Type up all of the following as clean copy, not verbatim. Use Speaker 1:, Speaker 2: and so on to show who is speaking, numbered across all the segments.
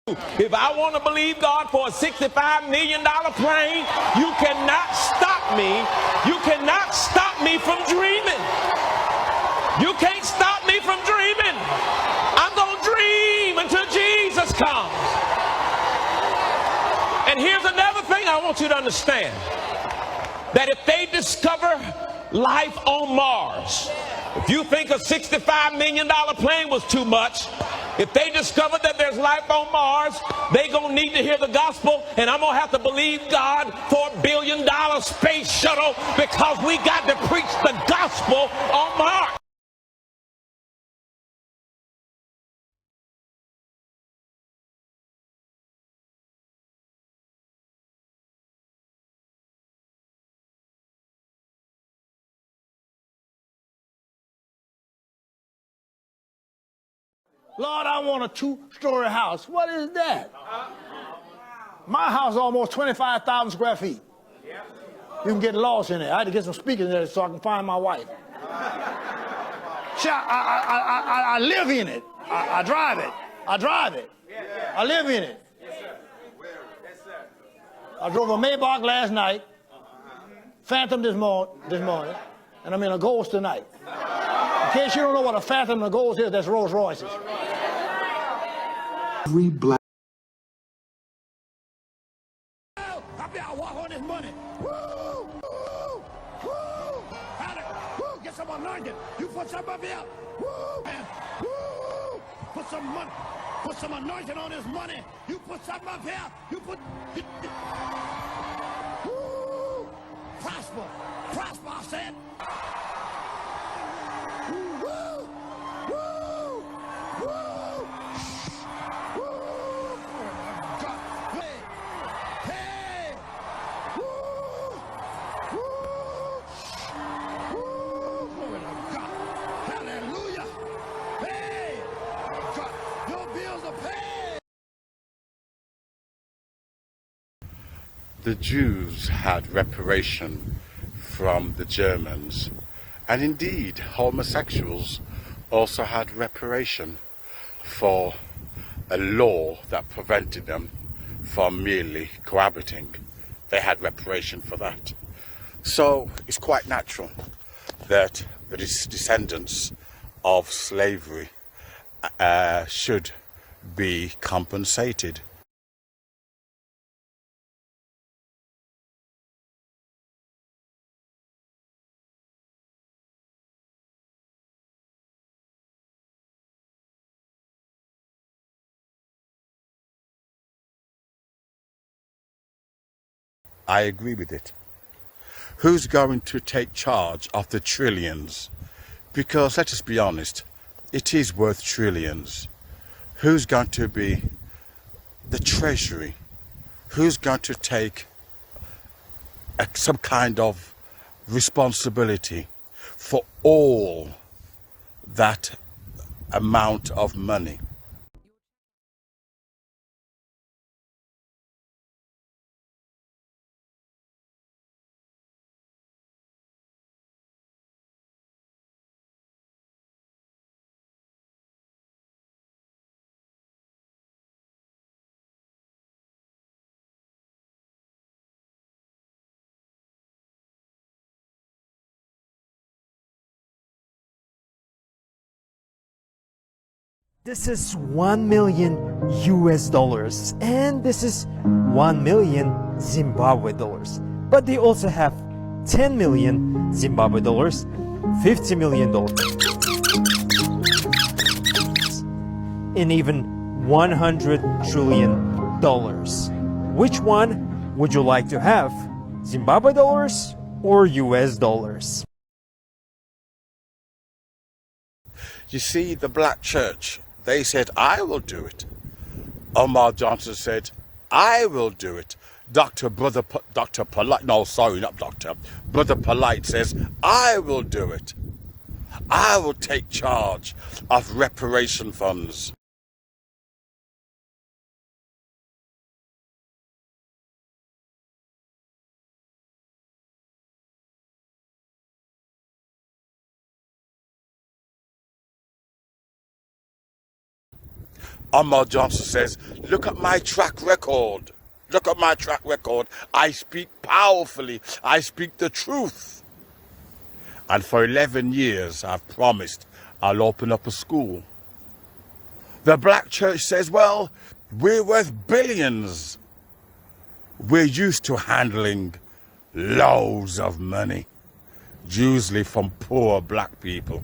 Speaker 1: If I want to believe God for a $65 million plane, you cannot stop me. You cannot stop me from dreaming. You can't stop me from dreaming. I'm going to dream until Jesus comes. And here's another thing I want you to understand. That if they discover life on Mars, if you think a $65 million plane was too much, if they discover that there's life on Mars, they're going to need to hear the gospel, and I'm going to have to believe God for $1 billion space shuttle because we got to preach the gospel on Mars.
Speaker 2: Lord, I want a two-story house. What is that? My house is almost 25,000 square feet. You can get lost in it. I had to get some speakers in there so I can find my wife. See, I live in it. I drive it. I drive it. I live in it. I drove a Maybach last night, Phantom this morning, and I'm in a Ghost tonight. In case you don't know what a Phantom and a Ghost is, that's Rolls Royces.
Speaker 3: Every black.
Speaker 2: I walk on this money. Woo! Woo! Woo! Woo! Get some anointing. You put some up here. Woo! Man. Woo! Put some money. Put some anointing on this money. You put something up here. You put. Woo! Prosper. Prosper, I said. Woo! Woo! Woo!
Speaker 4: The Jews had reparation from the Germans, and indeed homosexuals also had reparation for a law that prevented them from merely cohabiting. They had reparation for that. So it's quite natural that the descendants of slavery should be compensated. I agree with it. Who's going to take charge of the trillions? Because let us be honest, it is worth trillions. Who's going to be the treasury? Who's going to take some kind of responsibility for all that amount of money?
Speaker 5: This is 1 million US dollars, and this is 1 million Zimbabwe dollars. But they also have 10 million Zimbabwe dollars, 50 million dollars, and even 100 trillion dollars. Which one would you like to have? Zimbabwe dollars or US dollars?
Speaker 4: You see, the black church, they said, I will do it. Umar Johnson said, I will do it. Dr. Polite, no, sorry, not Doctor. Brother Polite says, I will do it. I will take charge of reparation funds. Umar Johnson says, look at my track record. Look at my track record. I speak powerfully. I speak the truth. And for 11 years, I've promised I'll open up a school. The black church says, well, we're worth billions. We're used to handling loads of money, usually from poor black people.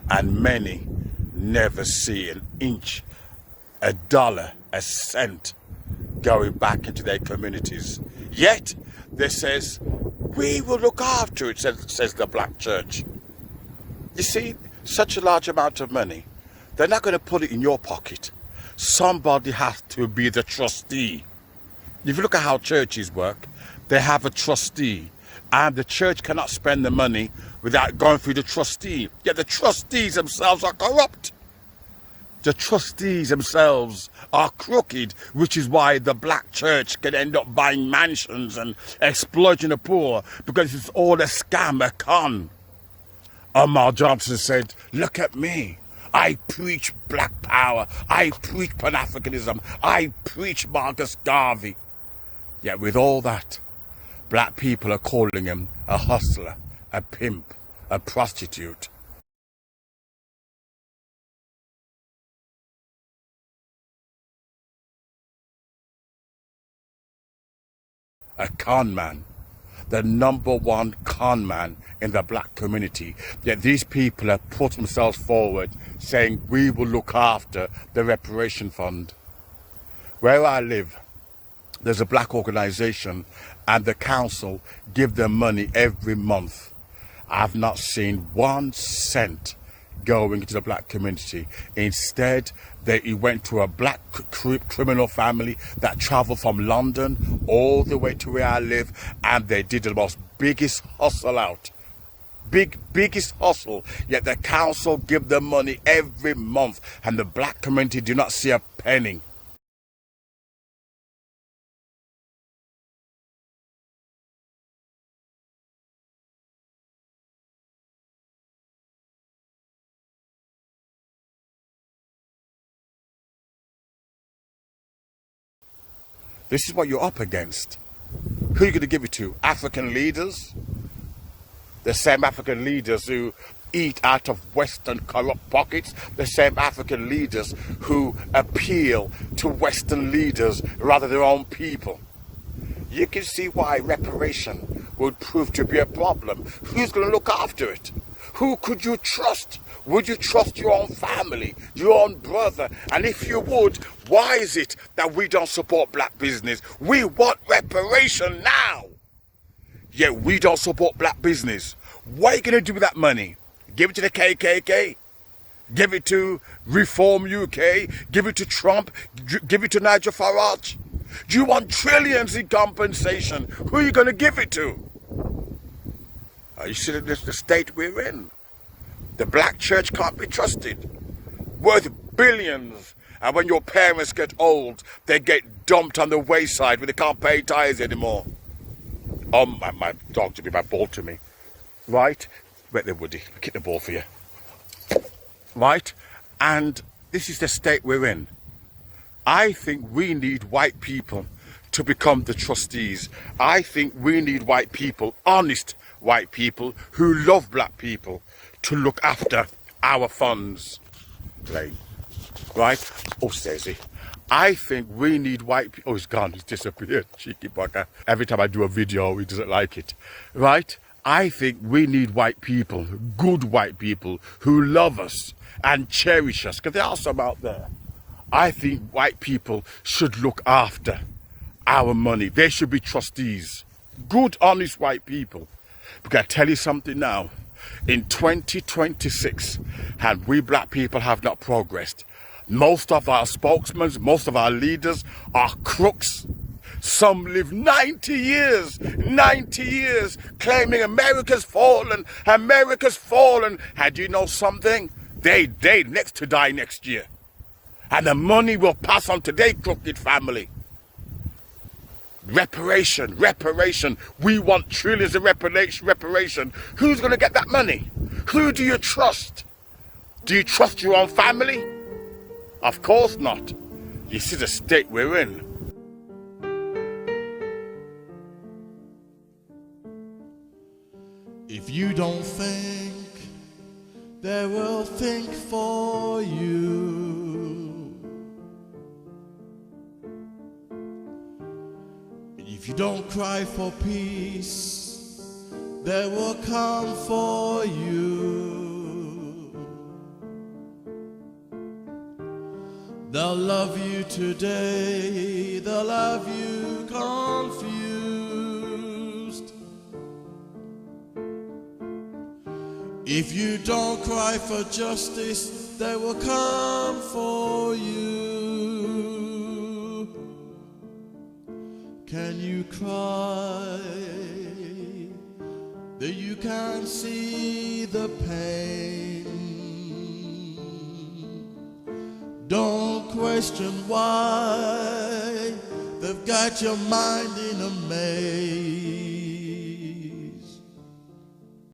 Speaker 4: And many never see an inch, a dollar, a cent going back into their communities. Yet, they says, we will look after it, says the black church. You see, such a large amount of money, they're not going to put it in your pocket. Somebody has to be the trustee. If you look at how churches work, they have a trustee, and the church cannot spend the money without going through the trustee. Yet the trustees themselves are corrupt. The trustees themselves are crooked, which is why the black church can end up buying mansions and exploiting the poor, because it's all a scam, a con. Umar Johnson said, look at me. I preach black power. I preach Pan-Africanism. I preach Marcus Garvey. Yet with all that, black people are calling him a hustler, a pimp, a prostitute. A con man, the #1 con man in the black community. Yet these people have put themselves forward saying we will look after the reparation fund. Where I live, there's a black organization and the council give them money every month. I've not seen 1 cent going into the black community. Instead, he went to a black criminal family that traveled from London all the way to where I live, and they did the most biggest hustle out. Biggest hustle. Yet the council give them money every month, and the black community do not see a penny. This is what you're up against. Who are you going to give it to? African leaders? The same African leaders who eat out of Western corrupt pockets. The same African leaders who appeal to Western leaders rather than their own people. You can see why reparation would prove to be a problem. Who's going to look after it? Who could you trust? Would you trust your own family, your own brother? And if you would, why is it that we don't support black business? We want reparation now. Yet we don't support black business. What are you going to do with that money? Give it to the KKK? Give it to Reform UK? Give it to Trump? Give it to Nigel Farage? Do you want trillions in compensation? Who are you going to give it to? You see the state we're in. The black church can't be trusted. Worth billions. And when your parents get old, they get dumped on the wayside when they can't pay tithes anymore. Oh, my dog to be my ball to me. Right? Wait there, Woody. I'll kick the ball for you. Right? And this is the state we're in. I think we need white people to become the trustees. I think we need white people, honest white people, who love black people, to look after our funds. Right? Oh, Stacey. I think we need white people. Oh, he's gone. He's disappeared. Cheeky bugger. Every time I do a video, he doesn't like it. Right? I think we need white people, good white people, who love us and cherish us, because there are some out there. I think white people should look after our money. They should be trustees. Good, honest white people. Because I tell you something now. In 2026, and we black people have not progressed. Most of our spokesmen, most of our leaders are crooks. Some live 90 years, claiming America's fallen, America's fallen. And you know something? They next to die next year. And the money will pass on to their crooked family. Reparation. We want trillions of reparation. Who's going to get that money? Who do you trust? Do you trust your own family? Of course not. You see the state we're in.
Speaker 3: If you don't think, they will think for you. If you don't cry for peace, they will come for you. They'll love you today, they'll love you confused. If you don't cry for justice, they will come for you. Can you cry that you can't see the pain? Don't question why they've got your mind in a